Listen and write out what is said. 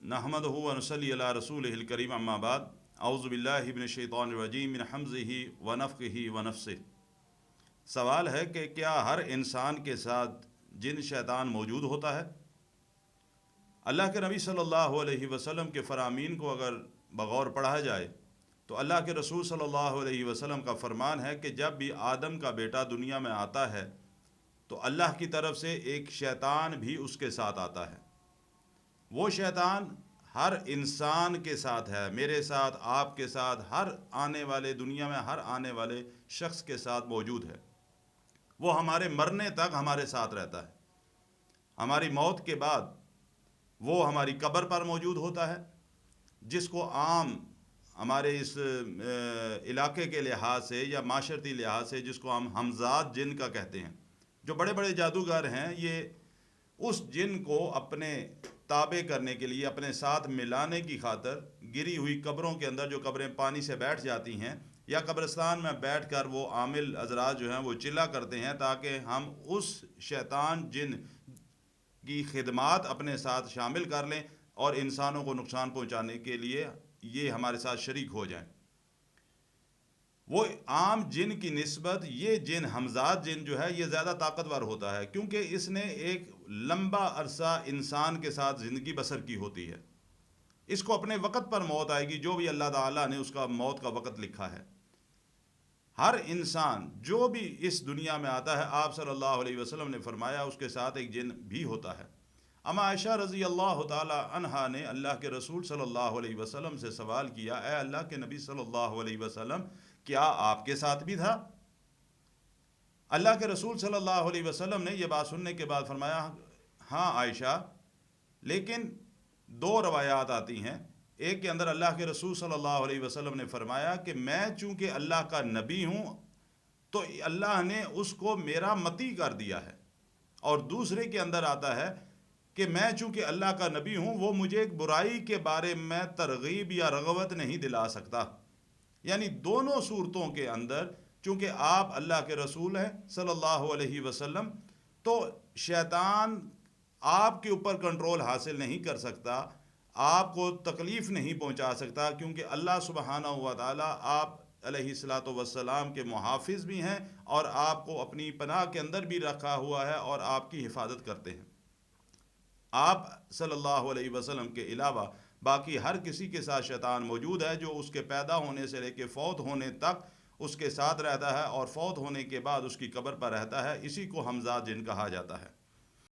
नहमदहु व नसल्ली अला रसूलिहिल करीम अम्मा बाद औज़ु बिल्लाहि मिनश शैतानिर रजीम मिन हम्ज़िही व नफ़्ख़िही व नफ़्सिही। सवाल है कि क्या हर इंसान के साथ जिन शैतान मौजूद होता है? अल्लाह के नबी सल्लल्लाहु अलैहि वसल्लम के फ़रामीन को अगर बग़ौर पढ़ा जाए तो अल्लाह के रसूल सल्लल्लाहु अलैहि वसल्लम का फ़रमान है कि जब भी आदम का बेटा दुनिया में आता है तो अल्लाह की तरफ से एक शैतान भी उसके साथ आता है। वो शैतान हर इंसान के साथ है, मेरे साथ, आपके साथ, हर आने वाले दुनिया में हर आने वाले शख्स के साथ मौजूद है। वो हमारे मरने तक हमारे साथ रहता है। हमारी मौत के बाद वो हमारी कब्र पर मौजूद होता है, जिसको आम हमारे इस इलाके के लिहाज से या माशरती लिहाज से जिसको हम हमजाद जिन का कहते हैं। जो बड़े बड़े जादूगर हैं, ये उस जिन को अपने ताबे करने के लिए, अपने साथ मिलाने की खातर गिरी हुई कब्रों के अंदर, जो कब्रें पानी से बैठ जाती हैं, या कब्रिस्तान में बैठकर वो आमिल हज़रात जो हैं वो चिल्ला करते हैं ताकि हम उस शैतान जिन की खिदमात अपने साथ शामिल कर लें और इंसानों को नुकसान पहुंचाने के लिए ये हमारे साथ शरीक हो जाएं। वो आम जिन की निस्बत ये जिन हमजाद जिन जो है ये ज़्यादा ताकतवर होता है, क्योंकि इसने एक लंबा अरसा इंसान के साथ ज़िंदगी बसर की होती है। इसको अपने वक़्त पर मौत आएगी, जो भी अल्लाह ताला ने उसका मौत का वक़्त लिखा है। हर इंसान जो भी इस दुनिया में आता है, आप सल्लल्लाहु अलैहि वसल्लम ने फरमाया उसके साथ एक जिन भी होता है। अम्मा आयशा रज़ी अल्लाह ताला अन्हा ने अल्लाह के रसूल सल्लल्लाहु अलैहि वसल्लम से सवाल किया, ए अल्लाह के नबी सल्लल्लाहु अलैहि वसल्लम, क्या आपके साथ भी था? अल्लाह के रसूल सल्लल्लाहु अलैहि वसल्लम ने यह बात सुनने के बाद फरमाया, हाँ आयशा, लेकिन दो रवायात आती हैं। एक के अंदर अल्लाह के रसूल सल्लल्लाहु अलैहि वसल्लम ने फरमाया कि मैं चूँकि अल्लाह का नबी हूँ तो अल्लाह ने उसको मेरा मती कर दिया है, और दूसरे के अंदर आता है कि मैं चूँकि अल्लाह का नबी हूँ वो मुझे एक बुराई के बारे में तरगीब या रग़बत नहीं दिला सकता। यानी दोनों सूरतों के अंदर चूँकि आप अल्लाह के रसूल हैं सल्लल्लाहु अलैहि वसल्लम, तो शैतान आपके ऊपर कंट्रोल हासिल नहीं कर सकता, आपको तकलीफ़ नहीं पहुंचा सकता, क्योंकि अल्लाह सुब्हानहू व तआला आप अलैहिस्सलातु वस्सलाम के मुहाफ़िज़ भी हैं और आपको अपनी पनाह के अंदर भी रखा हुआ है और आपकी हिफाजत करते हैं। आप सल्लल्लाहु अलैहि वसल्लम के अलावा बाकी हर किसी के साथ शैतान मौजूद है, जो उसके पैदा होने से लेकर फ़ौत होने तक उसके साथ रहता है और फ़ौत होने के बाद उसकी कब्र पर रहता है। इसी को हमज़ाद जिन कहा जाता है।